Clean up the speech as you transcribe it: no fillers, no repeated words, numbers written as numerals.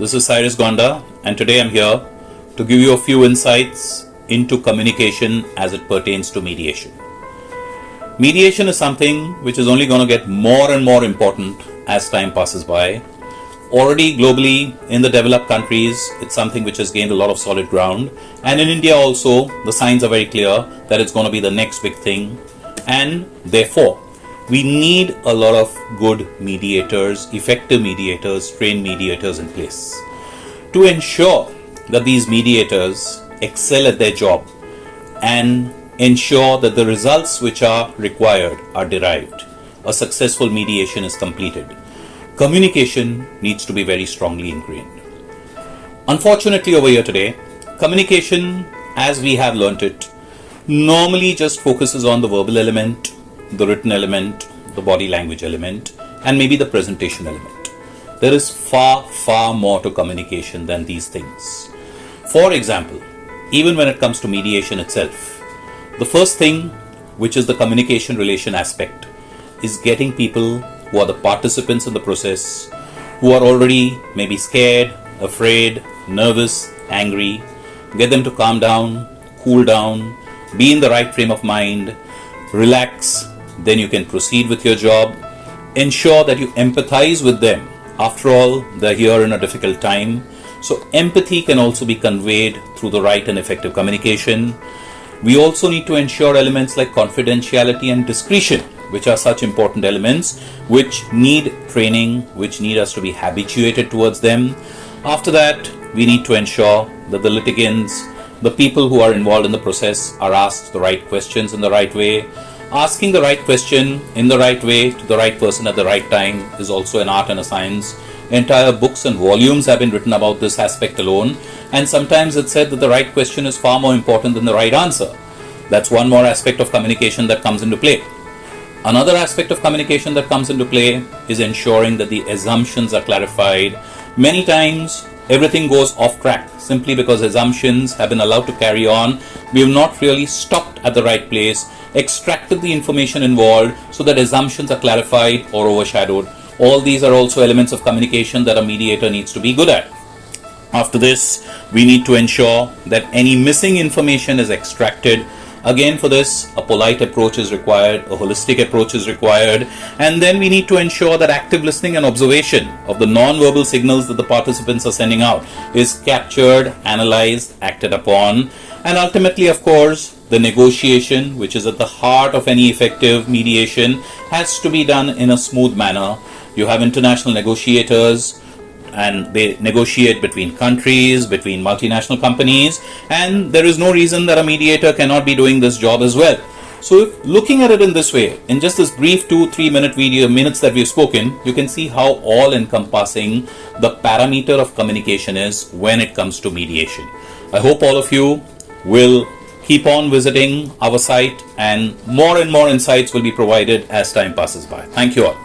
This is Cyrus Gonda, and today I'm here to give you a few insights into communication as it pertains to mediation. Mediation is something which is only going to get more and more important as time passes by. Already globally in the developed countries, it's something which has gained a lot of solid ground, and in India also the signs are very clear that it's going to be the next big thing, and therefore we need a lot of good mediators, effective mediators, trained mediators in place to ensure that these mediators excel at their job and ensure that the results which are required are derived. A successful mediation is completed. Communication needs to be very strongly ingrained. Unfortunately, over here today, communication as we have learnt it normally just focuses on the verbal element, the written element, the body language element, and maybe the presentation element. There is far more to communication than these things. For example, even when it comes to mediation itself, the first thing, which is the communication relation aspect, is getting people who are the participants in the process, who are already maybe scared, afraid, nervous, angry, get them to calm down, cool down, be in the right frame of mind, relax. Then you can proceed with your job. Ensure that you empathize with them. After all, they're here in a difficult time. So empathy can also be conveyed through the right and effective communication. We also need to ensure elements like confidentiality and discretion, which are such important elements, which need training, which need us to be habituated towards them. After that, we need to ensure that the litigants, the people who are involved in the process, are asked the right questions in the right way. Asking the right question in the right way to the right person at the right time is also an art and a science. Entire books and volumes have been written about this aspect alone, and sometimes it's said that the right question is far more important than the right answer. That's one more aspect of communication that comes into play. Another aspect of communication that comes into play is ensuring that the assumptions are clarified. Many times everything goes off track simply because assumptions have been allowed to carry on. We have not really stopped at the right place, extracted the information involved so that assumptions are clarified or overshadowed. All these are also elements of communication that a mediator needs to be good at. After this, we need to ensure that any missing information is extracted. Again, for this, a polite approach is required, a holistic approach is required, and then we need to ensure that active listening and observation of the non-verbal signals that the participants are sending out is captured, analyzed, acted upon, and ultimately, of course, the negotiation, which is at the heart of any effective mediation, has to be done in a smooth manner. You have international negotiators, and they negotiate between countries, between multinational companies, and there is no reason that a mediator cannot be doing this job as well. So if looking at it in this way, in just this brief 2-3 minutes that we've spoken, you can see how all encompassing the parameter of communication is when it comes to mediation. I hope all of you will keep on visiting our site, and more insights will be provided as time passes by. Thank you all.